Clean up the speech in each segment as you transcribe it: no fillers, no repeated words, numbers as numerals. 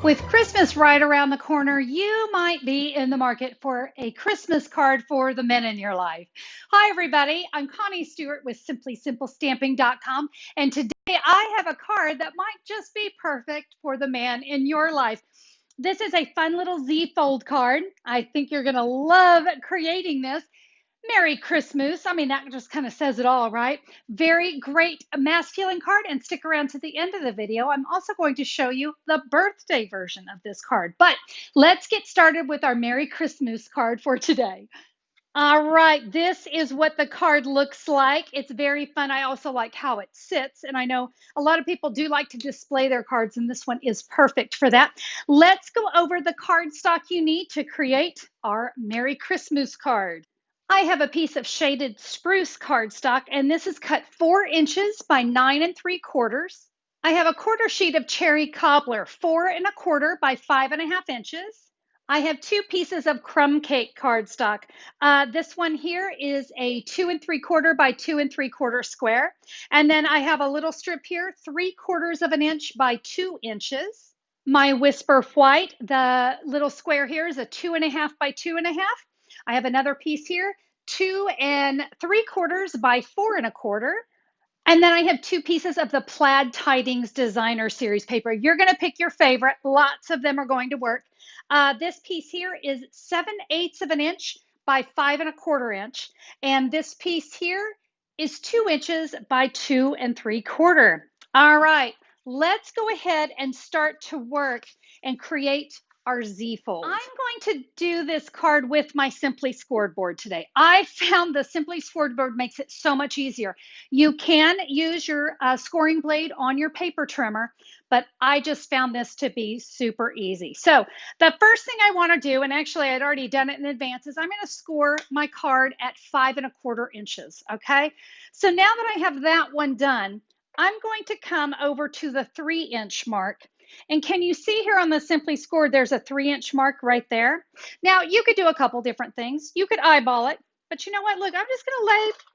With Christmas right around the corner, you might be in the market for a Christmas card for the men in your life. Hi, everybody. I'm Connie Stewart with SimplySimpleStamping.com, and today I have a card that might just be perfect for the man in your life. This is a fun little Z fold card. I think you're going to love creating this. Merry Christmas. I mean, that just kind of says it all, right? Very great masculine card. And stick around to the end of the video. I'm also going to show you the birthday version of this card. But let's get started with our Merry Christmas card for today. All right, this is what the card looks like. It's very fun. I also like how it sits. And I know a lot of people do like to display their cards, and this one is perfect for that. Let's go over the cardstock you need to create our Merry Christmas card. I have a piece of shaded spruce cardstock, and this is cut 4 inches by 9 3/4. I have a quarter sheet of Cherry Cobbler, 4 1/4 by 5 1/2 inches. I have 2 pieces of crumb cake cardstock. This one here is a 2 3/4 by 2 3/4 square. And then I have a little strip here, 3/4 of an inch by 2 inches. My Whisper White, the little square here is a 2 1/2 by 2 1/2. I have another piece here, 2 3/4 by 4 1/4. And then I have 2 pieces of the Plaid Tidings Designer Series paper. You're going to pick your favorite. Lots of them are going to work. This piece here is 7/8 of an inch by 5 1/4 inch. And this piece here is 2 inches by 2 3/4. All right, let's go ahead and start to work and create our Z fold. I'm going to do this card with my Simply Scored board today. I found the Simply Scored board makes it so much easier. You can use your scoring blade on your paper trimmer, but I just found this to be super easy. So the first thing I want to do, and actually I'd already done it in advance, is I'm going to score my card at 5 1/4 inches, okay? So now that I have that one done, I'm going to come over to the 3-inch mark. And can you see here on the Simply Scored, there's a 3-inch mark right there. Now, you could do a couple different things. You could eyeball it, but you know what? Look, I'm just going to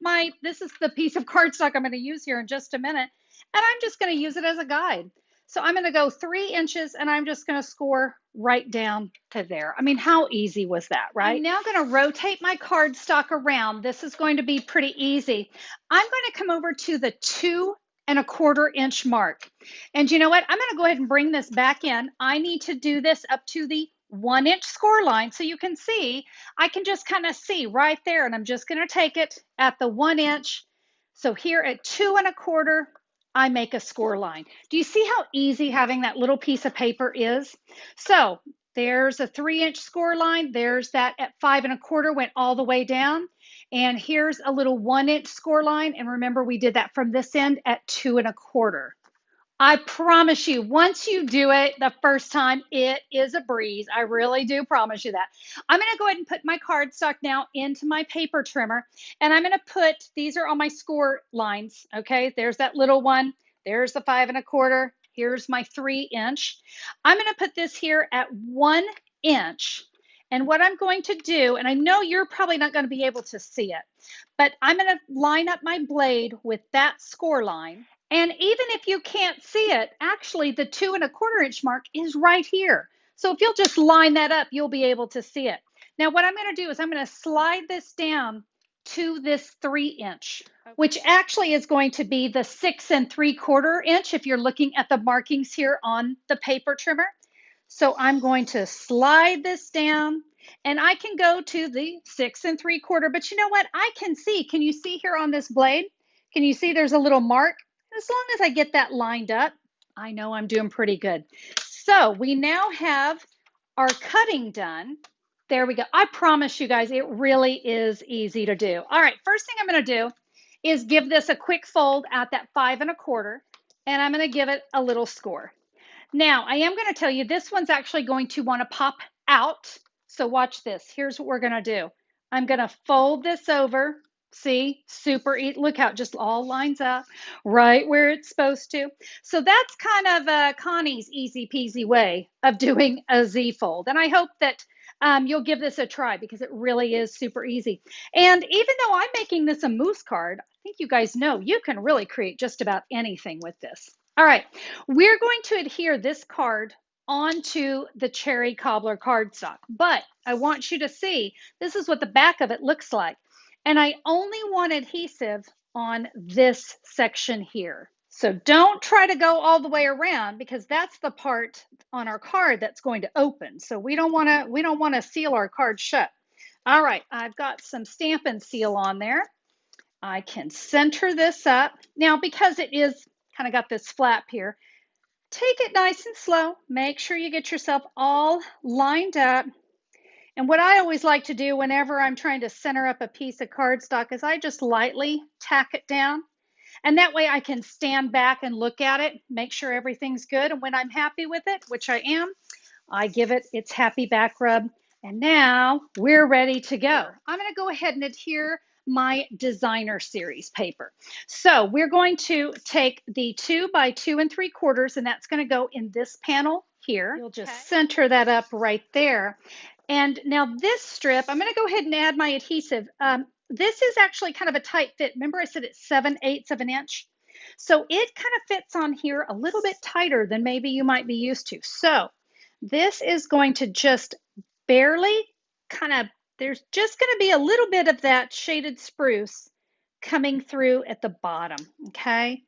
lay this is the piece of cardstock I'm going to use here in just a minute, and I'm just going to use it as a guide. So I'm going to go 3 inches, and I'm just going to score right down to there. I mean, how easy was that, right? I'm now going to rotate my cardstock around. This is going to be pretty easy. I'm going to come over to the 2 1/4 inch mark. And you know what? I'm going to go ahead and bring this back in. I need to do this up to the 1-inch score line. So you can see, I can just kind of see right there. And I'm just going to take it at the 1 inch. So here at 2 1/4, I make a score line. Do you see how easy having that little piece of paper is? So there's a 3-inch score line. There's that at 5 1/4, went all the way down. And here's a little 1-inch score line. And remember, we did that from this end at 2 1/4. I promise you, once you do it the first time, it is a breeze. I really do promise you that. I'm going to go ahead and put my cardstock now into my paper trimmer. And I'm going to put, these are on my score lines. Okay, there's that little one. There's the 5 1/4. Here's my 3-inch. I'm going to put this here at 1 inch. And what I'm going to do, and I know you're probably not going to be able to see it, but I'm going to line up my blade with that score line. And even if you can't see it, actually the 2 1/4 inch mark is right here. So if you'll just line that up, you'll be able to see it. Now what I'm going to do is I'm going to slide this down to this 3-inch, which actually is going to be the 6 3/4 inch if you're looking at the markings here on the paper trimmer. So I'm going to slide this down, and I can go to the 6 3/4, but you know what? I can see, can you see here on this blade? Can you see there's a little mark? As long as I get that lined up, I know I'm doing pretty good. So we now have our cutting done. There we go. I promise you guys, it really is easy to do. All right, first thing I'm going to do is give this a quick fold at that 5 1/4, and I'm going to give it a little score. Now, I am going to tell you, this one's actually going to want to pop out. So watch this. Here's what we're going to do. I'm going to fold this over. See, super easy. Look how it just all lines up right where it's supposed to. So that's kind of Connie's easy peasy way of doing a Z fold. And I hope that you'll give this a try because it really is super easy. And even though I'm making this a moose card, I think you guys know you can really create just about anything with this. All right, we're going to adhere this card onto the Cherry Cobbler cardstock. But I want you to see, this is what the back of it looks like. And I only want adhesive on this section here. So don't try to go all the way around because that's the part on our card that's going to open. So we don't want to seal our card shut. All right, I've got some Stamp and Seal on there. I can center this up. Now, because it is kind of got this flap here, take it nice and slow. Make sure you get yourself all lined up. And what I always like to do whenever I'm trying to center up a piece of cardstock is I just lightly tack it down. And that way I can stand back and look at it, make sure everything's good. And when I'm happy with it, which I am, I give it its happy back rub. And now we're ready to go. I'm going to go ahead and adhere my designer series paper. So we're going to take the 2 by 2 3/4, and that's going to go in this panel here. You'll just center that up right there. And now this strip, I'm going to go ahead and add my adhesive. This is actually kind of a tight fit. Remember I said it's 7/8 of an inch? So it kind of fits on here a little bit tighter than maybe you might be used to. So this is going to just barely there's just going to be a little bit of that shaded spruce coming through at the bottom, okay?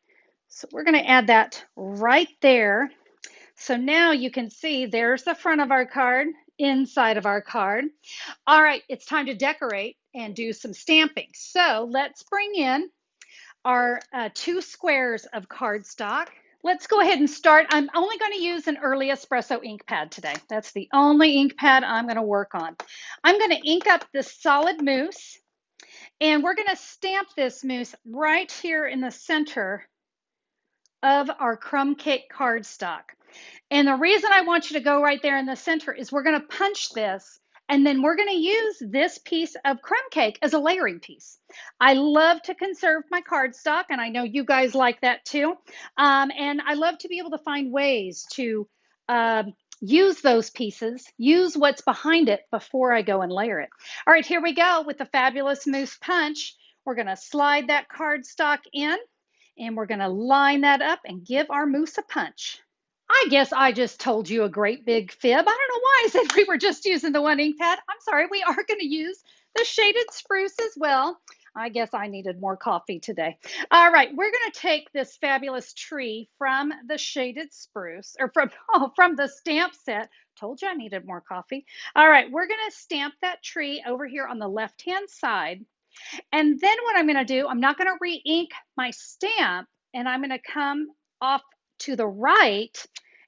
So we're going to add that right there. So now you can see there's the front of our card, inside of our card. All right, it's time to decorate and do some stamping. So let's bring in our 2 squares of cardstock. Let's go ahead and start. I'm only going to use an early espresso ink pad today. That's the only ink pad I'm going to work on. I'm going to ink up this solid mousse, and we're going to stamp this mousse right here in the center of our crumb cake cardstock. And the reason I want you to go right there in the center is we're going to punch this, and then we're going to use this piece of crumb cake as a layering piece. I love to conserve my cardstock, and I know you guys like that too. And I love to be able to find ways to use those pieces, use what's behind it before I go and layer it. All right, here we go with the fabulous mousse punch. We're going to slide that cardstock in, and we're going to line that up and give our mousse a punch. I guess I just told you a great big fib. I don't know why I said we were just using the one ink pad. I'm sorry, we are going to use the shaded spruce as well. I guess I needed more coffee today. All right, we're going to take this fabulous tree from the shaded spruce, or from the stamp set. Told you I needed more coffee. All right, we're going to stamp that tree over here on the left-hand side. And then what I'm going to do, I'm not going to re-ink my stamp, and I'm going to come off to the right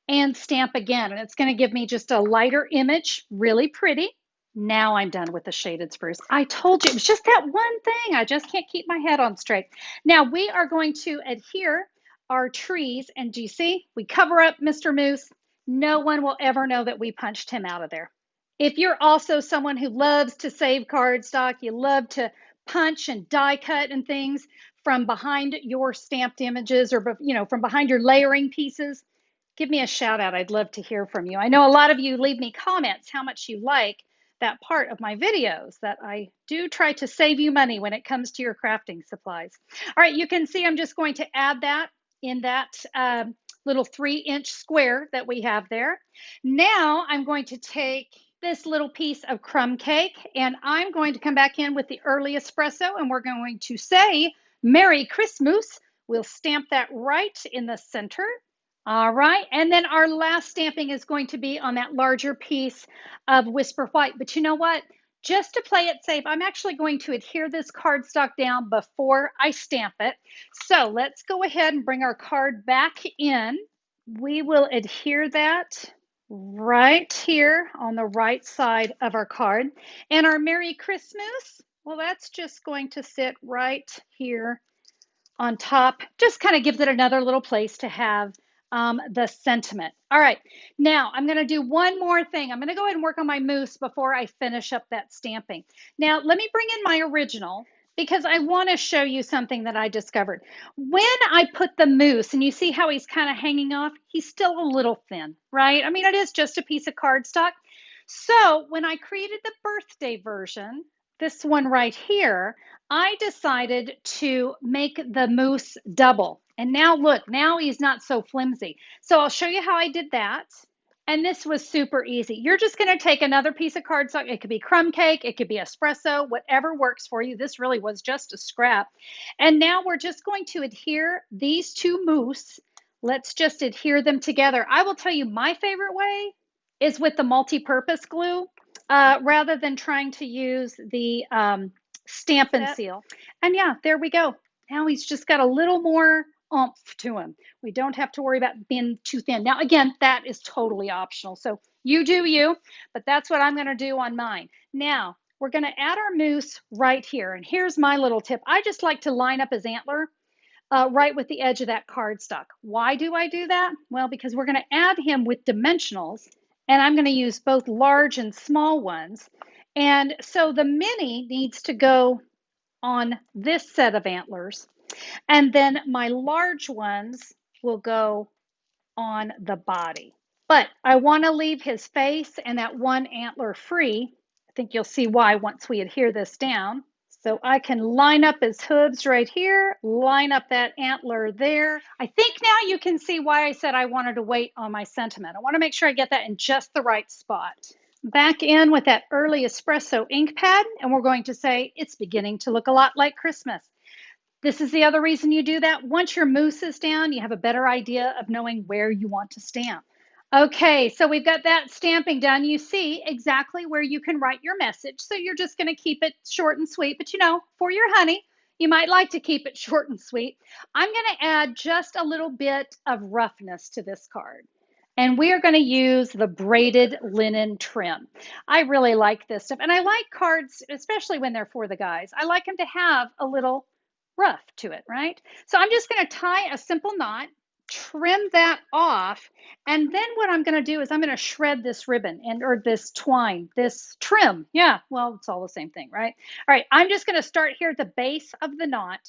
and stamp again. And it's going to give me just a lighter image, really pretty. Now I'm done with the shaded spruce. I told you, it was just that one thing. I just can't keep my head on straight. Now we are going to adhere our trees. And do you see? We cover up Mr. Moose. No one will ever know that we punched him out of there. If you're also someone who loves to save cardstock, you love to punch and die cut and things from behind your stamped images, or from behind your layering pieces, give me a shout out. I'd love to hear from you. I know a lot of you leave me comments how much you like that part of my videos, that I do try to save you money when it comes to your crafting supplies. All right, you can see I'm just going to add that in that little 3-inch square that we have there. Now I'm going to take this little piece of crumb cake, and I'm going to come back in with the early espresso, and we're going to say Merry Christmas. We'll stamp that right in the center. All right, and then our last stamping is going to be on that larger piece of Whisper White. But you know what? Just to play it safe, I'm actually going to adhere this cardstock down before I stamp it. So let's go ahead and bring our card back in. We will adhere that right here on the right side of our card. And our Merry Christmas, well, that's just going to sit right here on top. Just kind of gives it another little place to have the sentiment. All right, now I'm going to do one more thing. I'm going to go ahead and work on my mousse before I finish up that stamping. Now, let me bring in my original, because I want to show you something that I discovered. When I put the mousse, and you see how he's kind of hanging off, he's still a little thin, right? I mean, it is just a piece of cardstock. So when I created the birthday version, this one right here, I decided to make the mousse double. And now look, now he's not so flimsy. So I'll show you how I did that. And this was super easy. You're just going to take another piece of cardstock. It could be crumb cake, it could be espresso, whatever works for you. This really was just a scrap. And now we're just going to adhere these two mousse. Let's just adhere them together. I will tell you my favorite way is with the multi-purpose glue rather than trying to use the stamp and seal. And yeah, there we go. Now he's just got a little more oomph to him. We don't have to worry about being too thin. Now, again, that is totally optional. So you do you, but that's what I'm going to do on mine. Now, we're going to add our mousse right here. And here's my little tip. I just like to line up his antler right with the edge of that cardstock. Why do I do that? Well, because we're going to add him with dimensionals, and I'm going to use both large and small ones. And so the mini needs to go on this set of antlers. And then my large ones will go on the body. But I want to leave his face and that one antler free. I think you'll see why once we adhere this down. So I can line up his hooves right here, line up that antler there. I think now you can see why I said I wanted to wait on my sentiment. I want to make sure I get that in just the right spot. Back in with that early espresso ink pad, and we're going to say it's beginning to look a lot like Christmas. This is the other reason you do that. Once your mousse is down, you have a better idea of knowing where you want to stamp. Okay, so we've got that stamping done. You see exactly where you can write your message. So you're just going to keep it short and sweet. But you know, for your honey, you might like to keep it short and sweet. I'm going to add just a little bit of roughness to this card. And we are going to use the braided linen trim. I really like this stuff. And I like cards, especially when they're for the guys. I like them to have a little rough to it, right? So I'm just going to tie a simple knot, trim that off, and then what I'm going to do is I'm going to shred this ribbon or this twine, this trim. Yeah, well, it's all the same thing, right? All right, I'm just going to start here at the base of the knot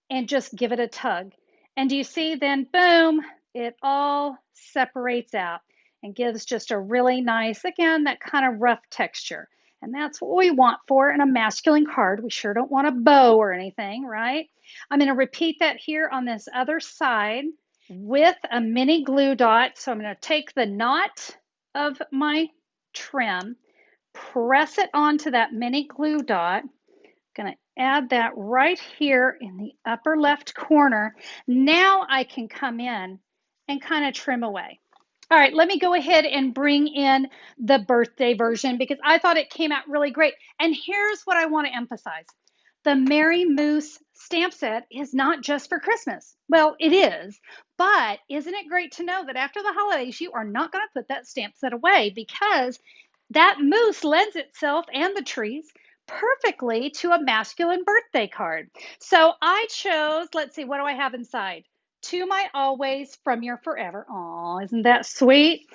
and just give it a tug. And do you see then, boom, it all separates out and gives just a really nice, again, that kind of rough texture. And that's what we want for in a masculine card. We sure don't want a bow or anything, right? I'm going to repeat that here on this other side with a mini glue dot. So I'm going to take the knot of my trim, press it onto that mini glue dot. Going to add that right here in the upper left corner. Now I can come in and kind of trim away. All right, let me go ahead and bring in the birthday version because I thought it came out really great. And here's what I want to emphasize. The Merry Moose stamp set is not just for Christmas. Well, it is, but isn't it great to know that after the holidays, you are not going to put that stamp set away because that moose lends itself, and the trees, perfectly to a masculine birthday card. So I chose, let's see, what do I have inside? To my always from your forever. Aw, isn't that sweet?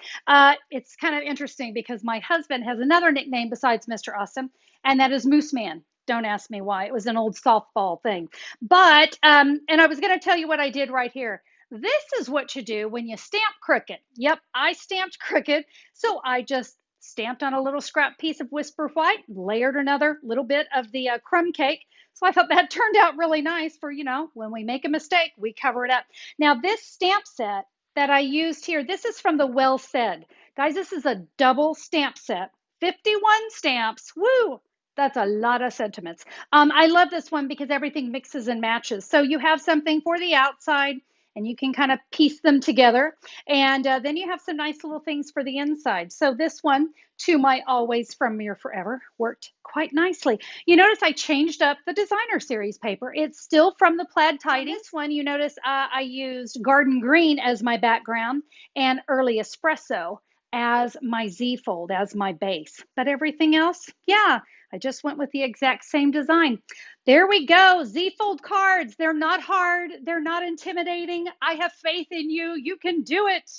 It's kind of interesting because my husband has another nickname besides Mr. Awesome, and that is Moose Man. Don't ask me why. It was an old softball thing. But, and I was going to tell you what I did right here. This is what you do when you stamp crooked. Yep, I stamped crooked. So I just stamped on a little scrap piece of Whisper White, layered another little bit of the crumb cake. So I thought that turned out really nice for, you know, when we make a mistake, we cover it up. Now this stamp set that I used here, this is from the Well Said. Guys, this is a double stamp set, 51 stamps, woo! That's a lot of sentiments. I love this one because everything mixes and matches. So you have something for the outside and you can kind of piece them together. And then you have some nice little things for the inside. So this one, To My Always From Your Forever, worked quite nicely. You notice I changed up the designer series paper. It's still from the Plaid Tidings. This one, you notice I used Garden Green as my background and Early Espresso as my Z fold, as my base. But everything else, yeah, I just went with the exact same design. There we go, Z-fold cards. They're not hard, they're not intimidating. I have faith in you, you can do it.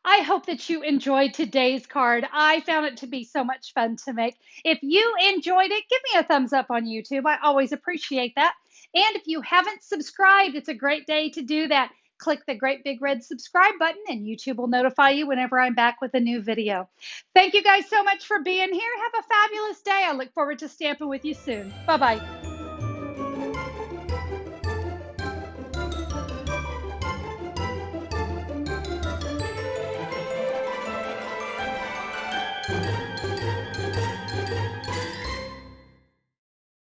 I hope that you enjoyed today's card. I found it to be so much fun to make. If you enjoyed it, give me a thumbs up on YouTube. I always appreciate that. And if you haven't subscribed, it's a great day to do that. Click the great big red subscribe button and YouTube will notify you whenever I'm back with a new video. Thank you guys so much for being here. Have a fabulous day. I look forward to stamping with you soon. Bye-bye.